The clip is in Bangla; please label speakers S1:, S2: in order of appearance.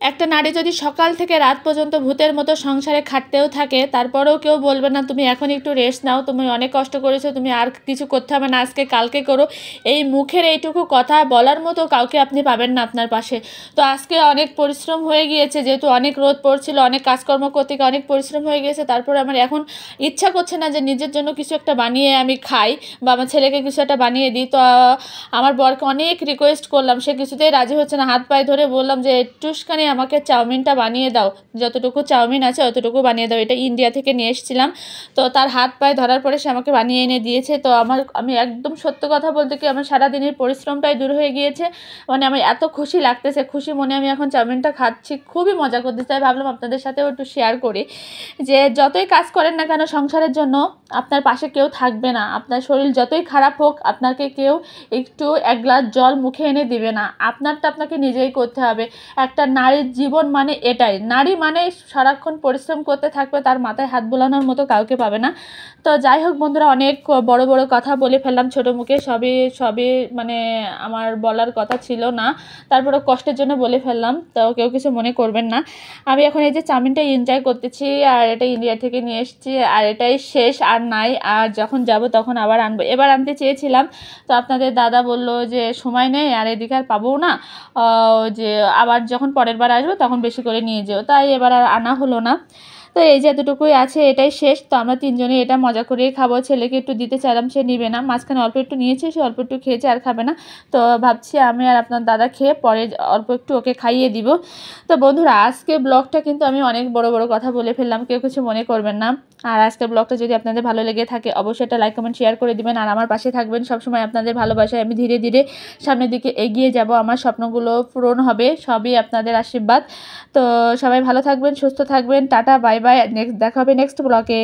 S1: একটা নারী যদি সকাল থেকে রাত পর্যন্ত ভূতের মতো সংসারে খাটতেও থাকে, তারপরেও কেউ বলবে না তুমি এখন একটু রেস্ট নাও, তুমি অনেক কষ্ট করেছো, তুমি আর কিছু করতে হবে না, আজকে কালকে করো। এই মুখের এইটুকু কথা বলার মতো কাউকে আপনি পাবেন না আপনার পাশে। তো আজকে অনেক পরিশ্রম হয়ে গিয়েছে, যেহেতু অনেক রোদ পড়ছিল, অনেক কাজকর্ম করতে গিয়ে অনেক পরিশ্রম হয়ে গিয়েছে। তারপরে আমার এখন ইচ্ছা করছে না যে নিজের জন্য কিছু একটা বানিয়ে আমি খাই বা আমার ছেলেকে কিছু একটা বানিয়ে দিই। তো আমার বরকে অনেক রিকোয়েস্ট করলাম, সে কিছুতেই রাজি হচ্ছে না। হাত পায়ে ধরে বললাম যে একটুখানি আমাকে চাউমিনটা বানিয়ে দাও, যতটুকু চাউমিন আছে অতটুকু বানিয়ে দাও, এটা ইন্ডিয়া থেকে নিয়ে এসেছিলাম। তো তার হাত পায়ে ধরার পরে সে আমাকে বানিয়ে এনে দিয়েছে। তো আমি একদম সত্য কথা বলতে কি আমার সারাদিনের পরিশ্রমটাই দূর হয়ে গিয়েছে। মানে আমার এত খুশি লাগতেছে, খুশি মনে আমি এখন চাউমিনটা খাচ্ছি, খুবই মজা করতেছি। তাই ভাবলাম আপনাদের সাথেও একটু শেয়ার করি যে যতই কাজ করেন না কেন সংসারের জন্য, আপনার পাশে কেউ থাকবে না। আপনার শরীর যতই খারাপ হোক, আপনাকে কেউ একটু এক গ্লাস জল মুখে এনে দিবে না, আপনারটা আপনাকে নিজেই করতে হবে। একটা নারীর জীবন মানে এটাই, নারী মানে সারাক্ষণ পরিশ্রম করতে থাকবে, তার মাথায় হাত বোলানোর মতো কাউকে পাবে না। তো যাই হোক বন্ধুরা, অনেক বড় বড় কথা বলে ফেললাম ছোটো মুখে, সবই সবই মানে আমার বলার কথা ছিল না, তারপরে কষ্টের জন্য বলে ফেললাম, তো কেউ কিছু মনে করবেন না। আমি এখন এই যে চাউমিনটা এনজয় করতেছি, আর এটা ইন্ডিয়া থেকে নিয়ে এসেছি, আর এটাই শেষ, আর নাই। আর যখন যাব তখন আবার আনবো। এবার আনতে চেয়েছিলাম, তো আপনাদের দাদা বলল যে সময় নেই আর এদিকে আর পাবো না, যে আবার যখন পরের বার আসবো তখন বেশি করে নিয়ে যেও, তাই এবার আর আনা হলো না। তো এই যে এতটুকুই আছে, এটাই শেষ। তো আমরা তিনজনে এটা মজা করেই খাবো। ছেলেকে একটু দিতে চাইলাম, সে নিবে না, মাঝখানে অল্প একটু নিয়েছে, সে অল্প একটু খেয়েছে আর খাবে না। তো ভাবছি আমি আর আপনার দাদা খেয়ে পরে অল্প একটু ওকে খাইয়ে দিব। তো বন্ধুরা, আজকে ব্লগটা কিন্তু আমি অনেক বড় বড় কথা বলে ফেললাম, কেউ কিছু মনে করবেন না। আর আজকের ব্লগটা যদি আপনাদের ভালো লেগে থাকে অবশ্যই একটা লাইক কমেন্ট শেয়ার করে দিবেন, আর আমার পাশে থাকবেন সবসময়। আপনাদের ভালোবাসায় আমি ধীরে ধীরে সামনের দিকে এগিয়ে যাব, আমার স্বপ্নগুলো পূরণ হবে, সবই আপনাদের আশীর্বাদ। তো সবাই ভালো থাকবেন, সুস্থ থাকবেন, টাটা বাই বাই, নেক্সট দেখা হবে নেক্সট ব্লগে।